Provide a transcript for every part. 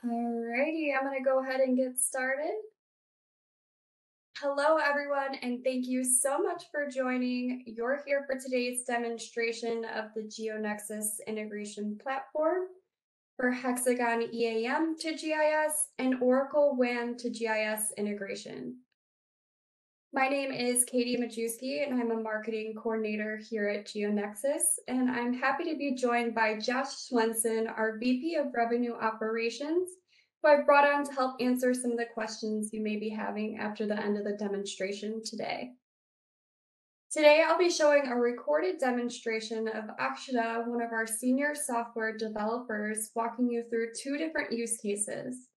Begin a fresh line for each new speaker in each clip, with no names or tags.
Alrighty, I'm going to go ahead and get started. Hello, everyone, and thank you so much for joining. You're here for today's demonstration of the Geonexus integration platform for Hexagon EAM to GIS and Oracle WAM to GIS integration. My name is Katie Majewski, and I'm a marketing coordinator here at Geonexus, and I'm happy to be joined by Josh Swenson, our VP of Revenue Operations, who I've brought on to help answer some of the questions you may be having after the end of the demonstration today. Today, I'll be showing a recorded demonstration of Akshita, one of our senior software developers, walking you through two different use cases.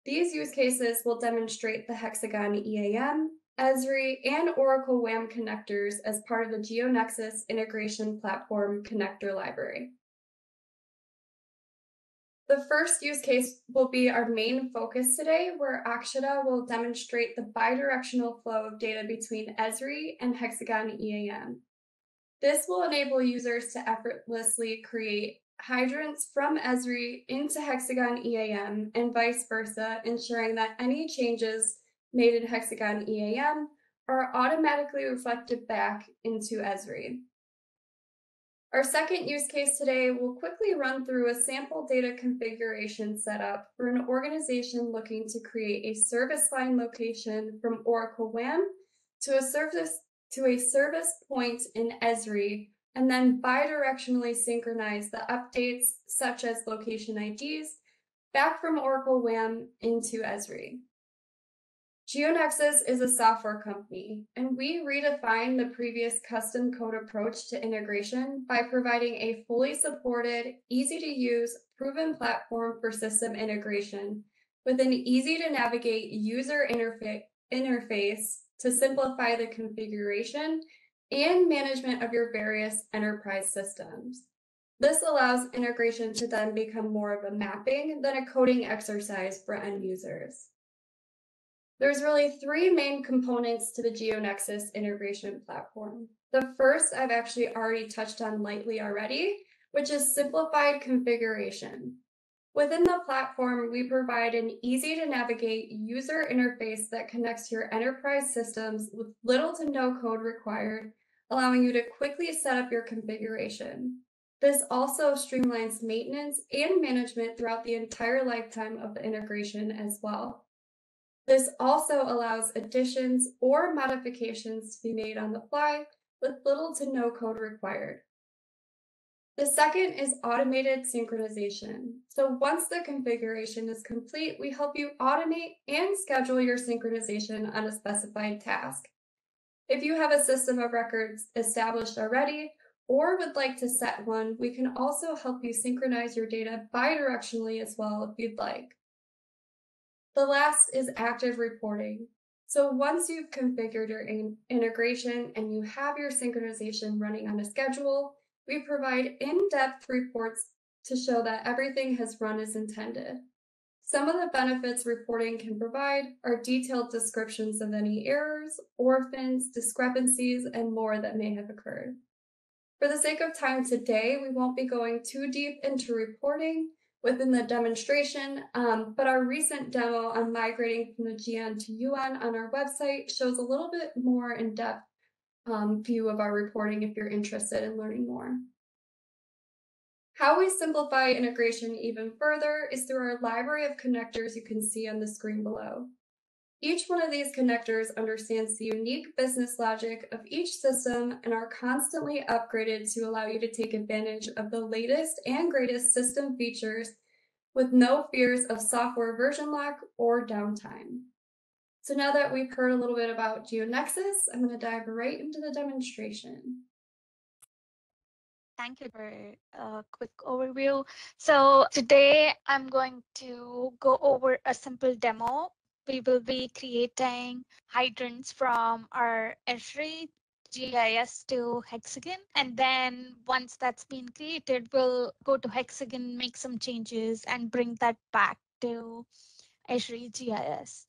These use cases will demonstrate the Hexagon EAM, Esri, and Oracle WAM connectors as part of the Geonexus integration platform connector library. The first use case will be our main focus today, where Akshita will demonstrate the bidirectional flow of data between Esri and Hexagon EAM. This will enable users to effortlessly create hydrants from Esri into Hexagon EAM and vice versa, ensuring that any changes made in Hexagon EAM are automatically reflected back into Esri. Our second use case today will quickly run through a sample data configuration setup for an organization looking to create a service line location from Oracle WAM to a service point in Esri, and then bidirectionally synchronize the updates such as location IDs back from Oracle WAM into Esri. Geonexus is a software company, and we redefine the previous custom code approach to integration by providing a fully supported, easy-to-use, proven platform for system integration with an easy-to-navigate user interface to simplify the configuration and management of your various enterprise systems. This allows integration to then become more of a mapping than a coding exercise for end users. There's really three main components to the Geonexus integration platform. The first I've actually already touched on lightly already, which is simplified configuration. Within the platform, we provide an easy-to-navigate user interface that connects to your enterprise systems with little to no code required, allowing you to quickly set up your configuration. This also streamlines maintenance and management throughout the entire lifetime of the integration as well. This also allows additions or modifications to be made on the fly with little to no code required. The second is automated synchronization. So once the configuration is complete, we help you automate and schedule your synchronization on a specified task. If you have a system of records established already or would like to set one, we can also help you synchronize your data bidirectionally as well if you'd like. The last is active reporting. So once you've configured your integration and you have your synchronization running on a schedule, we provide in-depth reports to show that everything has run as intended. Some of the benefits reporting can provide are detailed descriptions of any errors, orphans, discrepancies, and more that may have occurred. For the sake of time today, we won't be going too deep into reporting within the demonstration, but our recent demo on migrating from the GN to UN on our website shows a little bit more in-depth view of our reporting if you're interested in learning more. How we simplify integration even further is through our library of connectors you can see on the screen below. Each one of these connectors understands the unique business logic of each system and are constantly upgraded to allow you to take advantage of the latest and greatest system features with no fears of software version lock or downtime. So now that we've heard a little bit about Geonexus, I'm going to dive right into the demonstration.
Thank you for a quick overview. So today I'm going to go over a simple demo. We will be creating hydrants from our Esri GIS to Hexagon. And then once that's been created, we'll go to Hexagon, make some changes and bring that back to Esri GIS.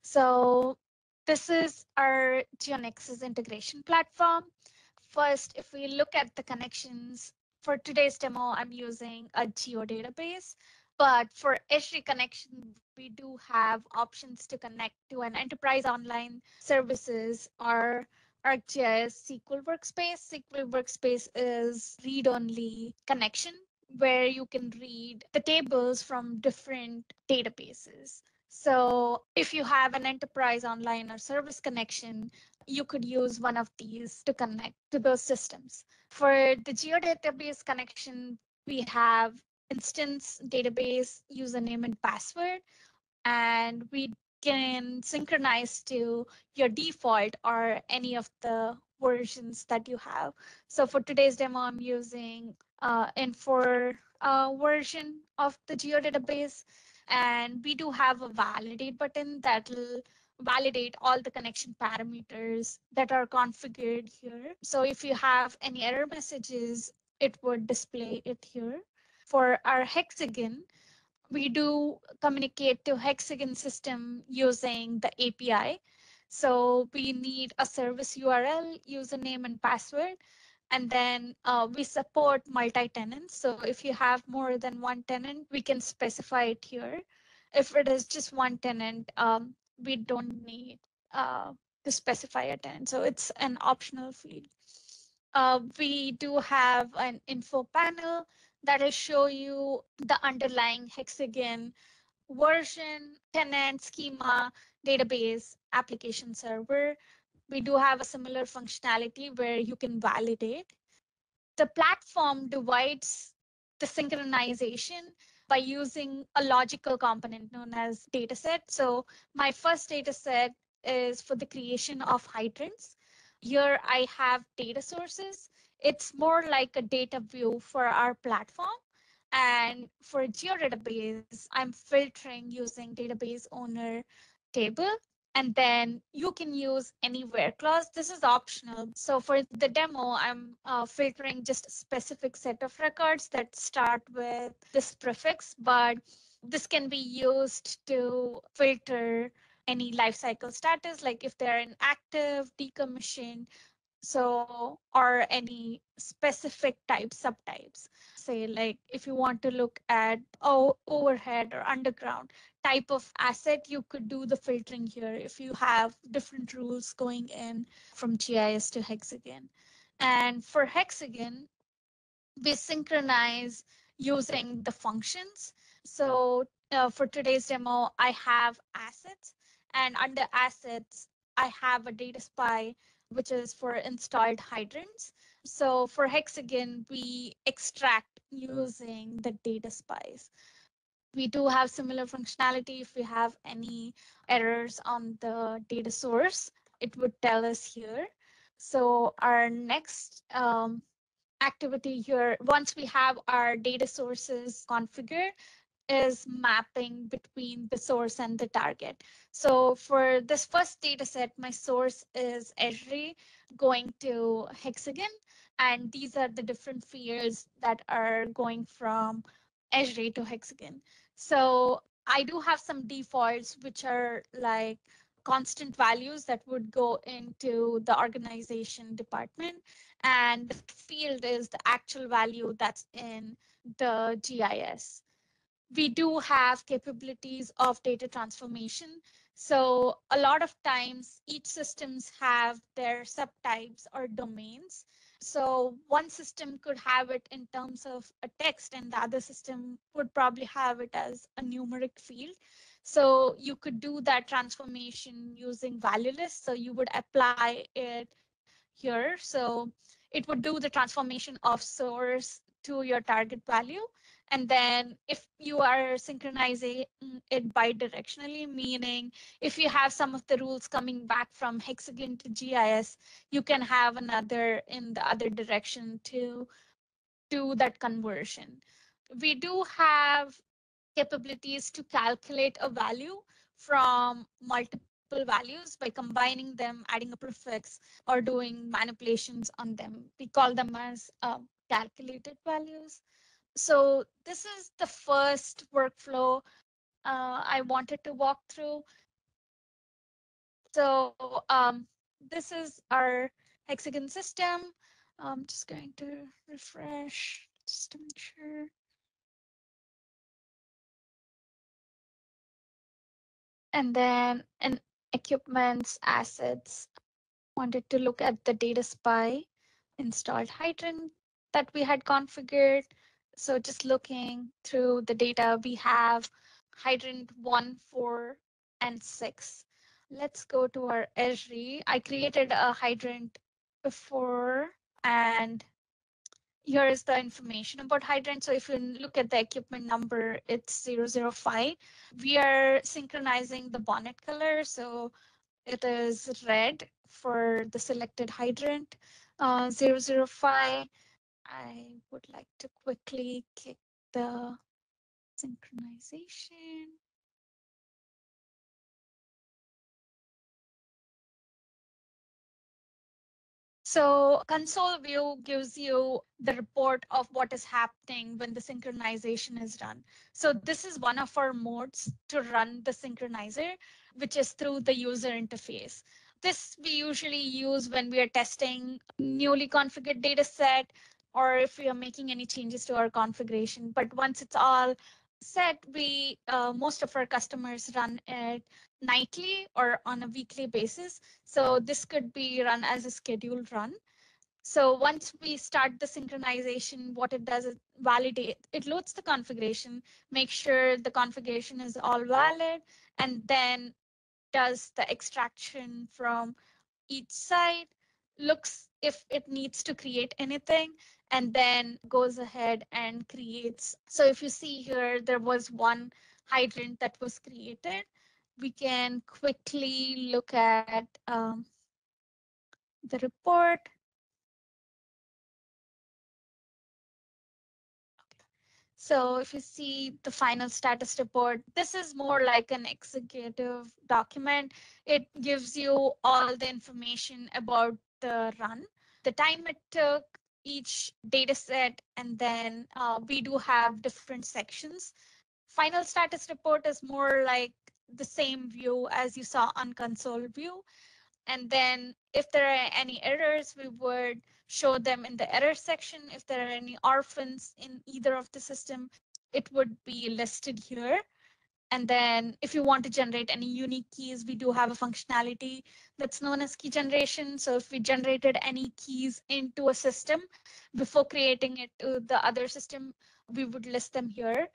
So this is our Geonexus integration platform. First, if we look at the connections, for today's demo, I'm using a geo database. But for Esri Connection, we do have options to connect to an enterprise online services or ArcGIS SQL Workspace. SQL Workspace is read-only connection where you can read the tables from different databases. So if you have an enterprise online or service connection, you could use one of these to connect to those systems. For the geodatabase connection, we have instance database username and password, and we can synchronize to your default or any of the versions that you have. So for today's demo, I'm using N4 version of the geodatabase, and we do have a validate button that will validate all the connection parameters that are configured here. So if you have any error messages, it would display it here. For our Hexagon, we do communicate to Hexagon system using the API. So we need a service URL, username, and password. And then we support multi-tenants. So if you have more than one tenant, we can specify it here. If it is just one tenant, we don't need uh, to specify a tenant. So it's an optional field. We do have an info panel that will show you the underlying Hexagon version, tenant, schema, database, application server. We do have a similar functionality where you can validate. The platform divides the synchronization by using a logical component known as dataset. So my first dataset is for the creation of hydrants. Here I have data sources. It's more like a data view for our platform. And for geodatabase, I'm filtering using database owner table. And then you can use anywhere clause. This is optional. So for the demo, I'm filtering just a specific set of records that start with this prefix, but this can be used to filter any lifecycle status, like if they're in active, decommissioned, so or any specific type subtypes. Say like if you want to look at overhead or underground type of asset, you could do the filtering here if you have different rules going in from GIS to Hexagon. And for Hexagon, we synchronize using the functions. So for today's demo, I have assets, and under assets, I have a data spy, which is for installed hydrants. So for Hexagon, we extract using the data spies. We do have similar functionality. If we have any errors on the data source, it would tell us here. So our next activity here, once we have our data sources configured, is mapping between the source and the target. So for this first data set, my source is Esri going to Hexagon, and these are the different fields that are going from Esri to Hexagon. So I do have some defaults, which are like constant values that would go into the organization department. And the field is the actual value that's in the GIS. We do have capabilities of data transformation. So a lot of times each systems have their subtypes or domains. So one system could have it in terms of a text and the other system would probably have it as a numeric field. So you could do that transformation using value lists. So you would apply it here. So it would do the transformation of source to your target value. And then if you are synchronizing it bi-directionally, meaning if you have some of the rules coming back from Hexagon to GIS, you can have another in the other direction to do that conversion. We do have capabilities to calculate a value from multiple values by combining them, adding a prefix, or doing manipulations on them. We call them as calculated values. So this is the first workflow I wanted to walk through. So this is our Hexagon system. I'm just going to refresh just to make sure. And then in equipments, assets, wanted to look at the data spy installed hydrant that we had configured. So just looking through the data, we have hydrant 1, 4, and 6. Let's go to our Esri. I created a hydrant before, and here is the information about hydrant. So if you look at the equipment number, it's 005. We are synchronizing the bonnet color. So it is red for the selected hydrant. 005. I would like to quickly kick the synchronization. So console view gives you the report of what is happening when the synchronization is run. So this is one of our modes to run the synchronizer, which is through the user interface. This we usually use when we are testing newly configured data set or if we are making any changes to our configuration. But once it's all set, we most of our customers run it nightly or on a weekly basis. So this could be run as a scheduled run. So once we start the synchronization, what it does is validate. It loads the configuration, make sure the configuration is all valid, and then does the extraction from each side, looks if it needs to create anything, and then goes ahead and creates. So if you see here, there was one hydrant that was created. We can quickly look at the report. So if you see the final status report, this is more like an executive document. It gives you all the information about the run, the time it took, each data set, and then we do have different sections. Final status report is more like the same view as you saw on console view. And then if there are any errors, we would show them in the error section. If there are any orphans in either of the system, it would be listed here. And then if you want to generate any unique keys, we do have a functionality that's known as key generation. So if we generated any keys into a system before creating it to the other system, we would list them here.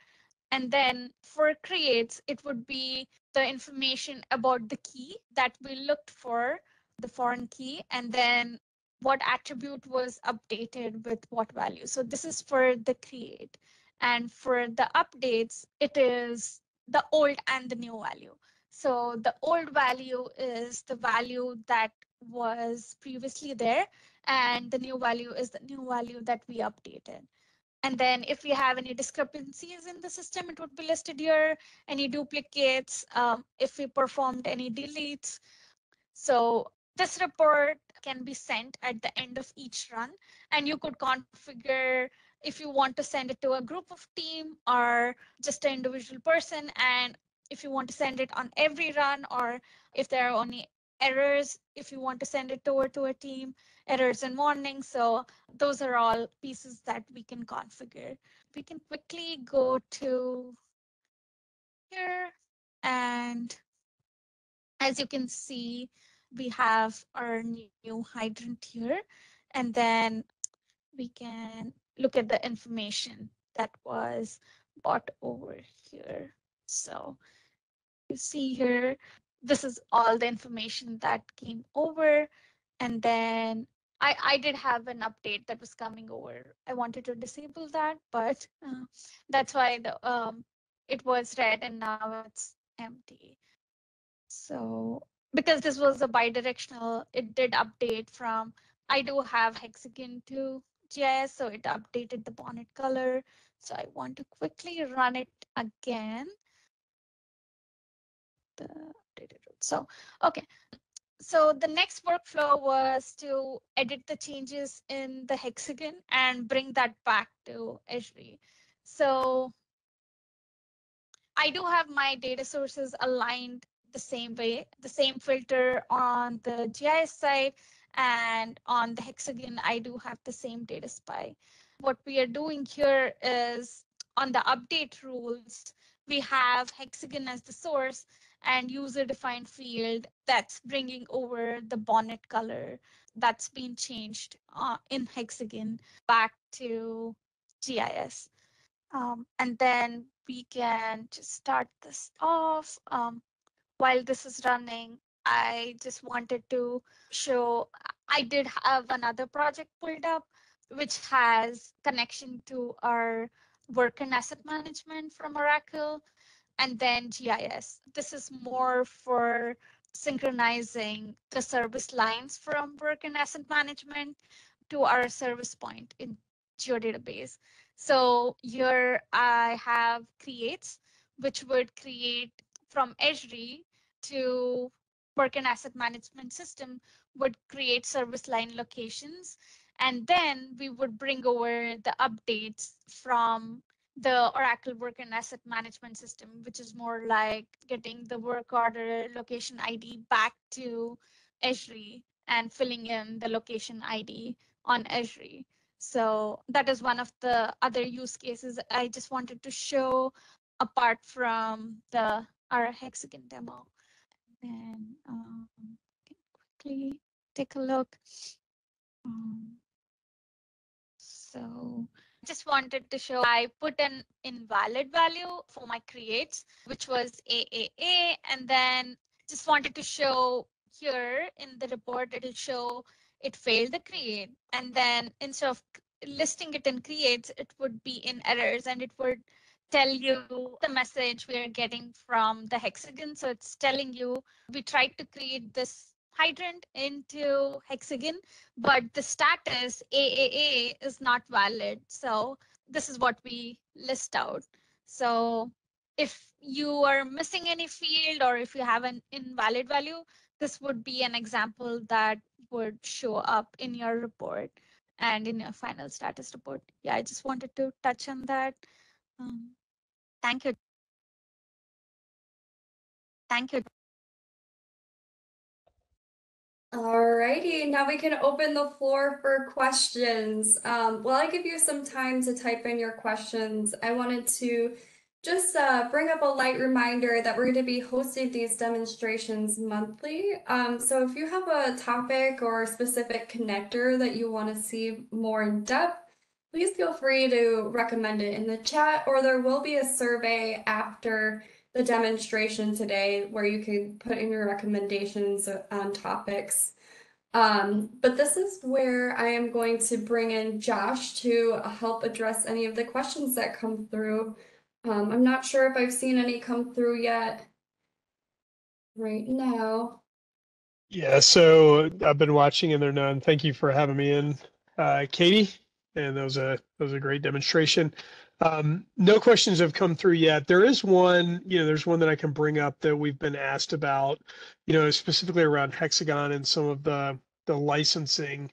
And then for creates, it would be the information about the key that we looked for, the foreign key, and then what attribute was updated with what value. So this is for the create. And for the updates, it is the old and the new value. So the old value is the value that was previously there, and the new value is the new value that we updated. And then if we have any discrepancies in the system, it would be listed here, any duplicates, if we performed any deletes. So this report can be sent at the end of each run, and you could configure if you want to send it to a group of team or just an individual person, and if you want to send it on every run, or if there are only errors, if you want to send it over to a team, errors and warnings. So those are all pieces that we can configure. We can quickly go to here, and as you can see, we have our new hydrant here, and then we can look at the information that was brought over here. So you see here, this is all the information that came over. And then I did have an update that was coming over. I wanted to disable that, but that's why it was red and now it's empty. So because this was a bi-directional, it did update from, I do have Hexagon to GIS, so it updated the bonnet color. So I want to quickly run it again. The updated route. So, okay. So the next workflow was to edit the changes in the Hexagon and bring that back to Esri. So I do have my data sources aligned the same way, the same filter on the GIS side, and on the Hexagon, I do have the same data spy. What we are doing here is on the update rules, we have Hexagon as the source, and user-defined field that's bringing over the bonnet color that's been changed in Hexagon back to GIS. And then we can just start this off. While this is running, I just wanted to show, I did have another project pulled up, which has connection to our work and asset management from Oracle, and then GIS. This is more for synchronizing the service lines from work and asset management to our service point in GeoDatabase. So here I have creates, which would create from Esri to work and asset management system would create service line locations. And then we would bring over the updates from the Oracle work and asset management system, which is more like getting the work order location ID back to Esri and filling in the location ID on Esri. So that is one of the other use cases I just wanted to show apart from our Hexagon demo. And quickly take a look. So just wanted to show I put an invalid value for my creates, which was AAA, and then just wanted to show here in the report, it'll show it failed the create. And then instead of listing it in creates, it would be in errors, and it would tell you the message we are getting from the Hexagon. So it's telling you we tried to create this hydrant into Hexagon, but the status AAA is not valid. So this is what we list out. So if you are missing any field or if you have an invalid value, this would be an example that would show up in your report and in your final status report. Yeah, I just wanted to touch on that. Thank you. Thank you.
Alrighty, now we can open the floor for questions. While I give you some time to type in your questions, I wanted to just bring up a light reminder that we're going to be hosting these demonstrations monthly. So if you have a topic or a specific connector that you want to see more in depth, please feel free to recommend it in the chat, or there will be a survey after the demonstration today where you can put in your recommendations on topics. But this is where I am going to bring in Josh to help address any of the questions that come through. I'm not sure if I've seen any come through yet right now.
Yeah, so I've been watching and there are none. Thank you for having me in, Katie. And that was a great demonstration. No questions have come through yet. There is one, there's one that I can bring up that we've been asked about, specifically around Hexagon and some of the licensing.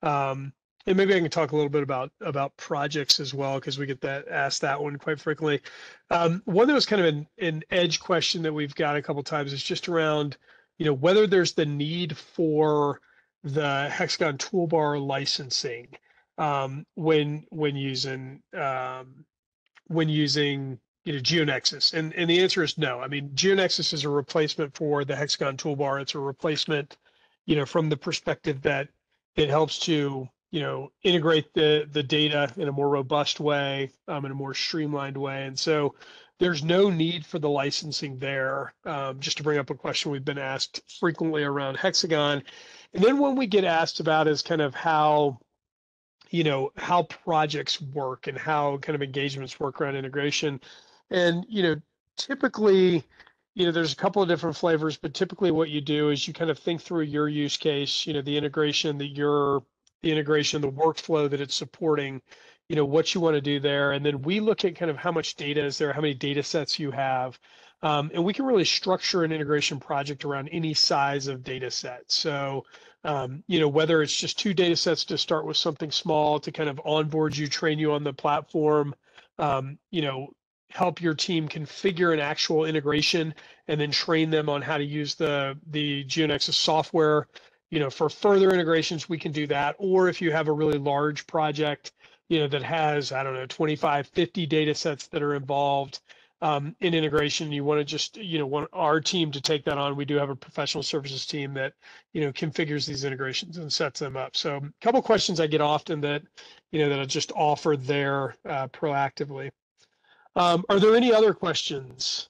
And maybe I can talk a little bit about projects as well, because we get asked that one quite frequently. One that was kind of an edge question that we've got a couple times is just around, whether there's the need for the Hexagon toolbar licensing when using Geonexus, and the answer is no. I mean, Geonexus is a replacement for the Hexagon toolbar. It's a replacement, from the perspective that it helps to integrate the data in a more robust way, in a more streamlined way, and so there's no need for the licensing there. Just to bring up a question we've been asked frequently around Hexagon. And then when we get asked about is kind of how projects work and how kind of engagements work around integration. And, typically, there's a couple of different flavors, but typically what you do is you kind of think through your use case, the integration, the workflow that it's supporting, what you want to do there. And then we look at kind of how much data is there, how many data sets you have. And we can really structure an integration project around any size of data set. So, whether it's just 2 data sets to start with something small to kind of onboard you, train you on the platform, help your team configure an actual integration and then train them on how to use the Geonexus software. For further integrations, we can do that. Or if you have a really large project, that has, I don't know, 25, 50 data sets that are involved, in integration, you want to just, want our team to take that on. We do have a professional services team that, configures these integrations and sets them up. So a couple questions I get often that, that I'll just offer there proactively. Are there any other questions?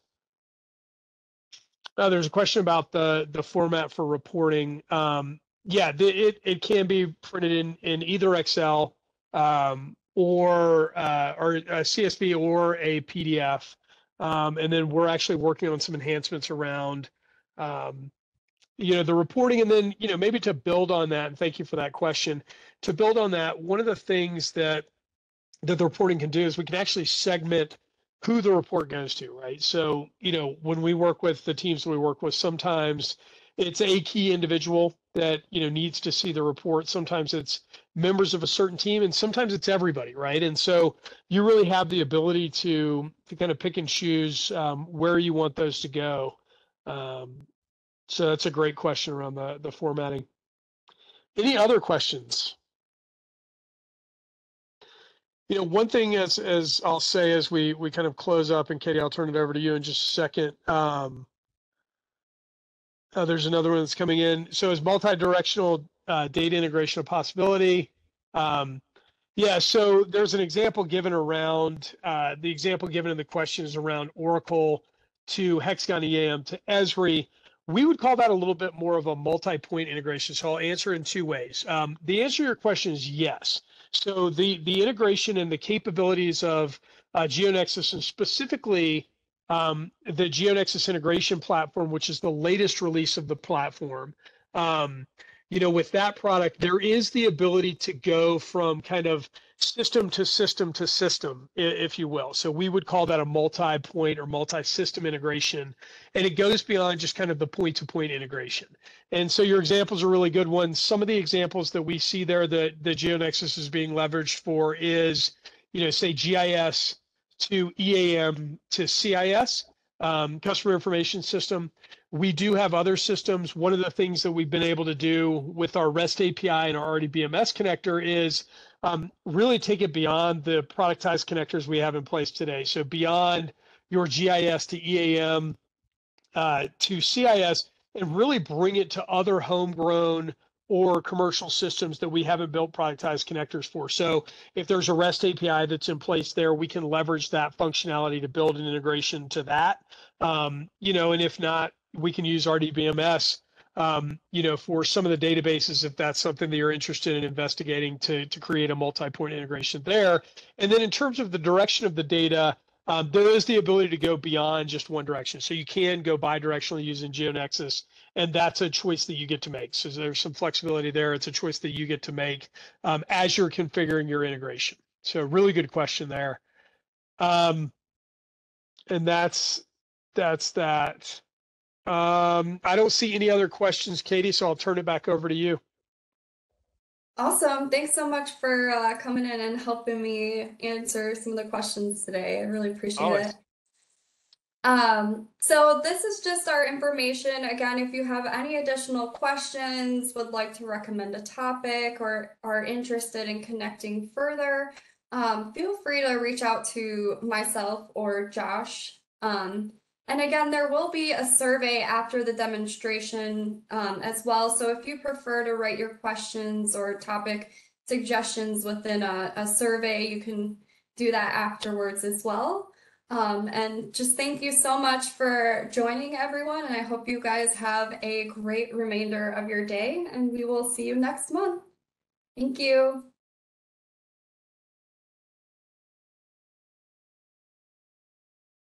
There's a question about the format for reporting. Yeah, it can be printed in either Excel or a CSV or a PDF. And then we're actually working on some enhancements around, the reporting. And then, maybe to build on that, and thank you for that question, to build on that, one of the things that the reporting can do is we can actually segment who the report goes to, right? So, when we work with the teams we work with, sometimes it's a key individual that, needs to see the report. Sometimes it's members of a certain team, and sometimes it's everybody, right? And so you really have the ability to kind of pick and choose where you want those to go. So that's a great question around the formatting. Any other questions? One thing as I'll say as we kind of close up, and Katie, I'll turn it over to you in just a second. There's another one that's coming in. So is multi-directional data integration a possibility? Yeah, so there's an example given around, the example given in the question is around Oracle to Hexagon EAM to Esri. We would call that a little bit more of a multi-point integration. So I'll answer in two ways. The answer to your question is yes. So the integration and the capabilities of Geonexus, and specifically the Geonexus integration platform, which is the latest release of the platform, with that product, there is the ability to go from kind of system to system to system, if you will. So we would call that a multi-point or multi-system integration. And it goes beyond just kind of the point-to-point integration. And so your examples are really good ones. Some of the examples that we see there that the Geonexus is being leveraged for is, say GIS to EAM to CIS, customer information system. We do have other systems. One of the things that we've been able to do with our REST API and our RDBMS connector is really take it beyond the productized connectors we have in place today. So beyond your GIS to EAM to CIS, and really bring it to other homegrown or commercial systems that we haven't built productized connectors for. So if there's a REST API that's in place there, we can leverage that functionality to build an integration to that. And if not, we can use RDBMS, for some of the databases, if that's something that you're interested in investigating, to create a multi-point integration there. And then in terms of the direction of the data, there is the ability to go beyond just one direction. So you can go bi-directionally using Geonexus, and that's a choice that you get to make. So there's some flexibility there. It's a choice that you get to make as you're configuring your integration. So really good question there. And that's that. I don't see any other questions, Katie, so I'll turn it back over to you.
Awesome. Thanks so much for coming in and helping me answer some of the questions today. I really appreciate it. So this is just our information. Again, if you have any additional questions, would like to recommend a topic, or are interested in connecting further, feel free to reach out to myself or Josh. And again, there will be a survey after the demonstration as well. So if you prefer to write your questions or topic suggestions within a survey, you can do that afterwards as well. And just thank you so much for joining, everyone. And I hope you guys have a great remainder of your day, and we will see you next month. Thank you.